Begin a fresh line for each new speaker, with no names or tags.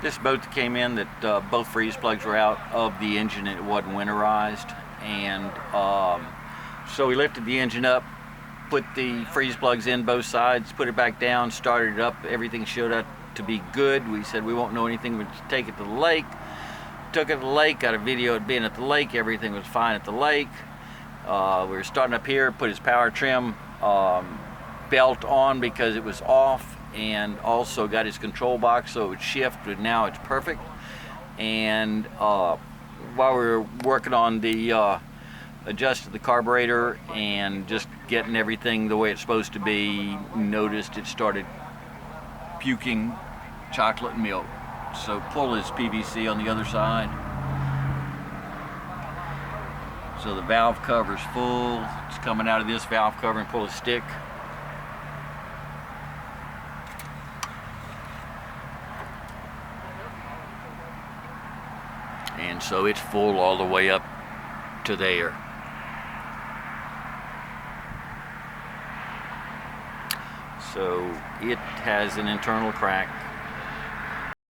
This boat that came in that both freeze plugs were out of the engine and it wasn't winterized, and so we lifted the engine up, put the freeze plugs in both sides, put it back down, started it up. Everything showed up to be good. We said we won't know anything, we'd take it to the lake. Took it to the lake, got a video of being at the lake. Everything was fine at the lake. We were starting up here, put his power trim belt on because it was off, and also got his control box so it would shift, but now it's perfect. And while we were working on the adjusted the carburetor and just getting everything the way it's supposed to be, noticed it started puking chocolate milk. So pull his PVC on the other side. So the valve cover's full. It's coming out of this valve cover, and pull a stick. And so it's full all the way up to there. So it has an internal crack.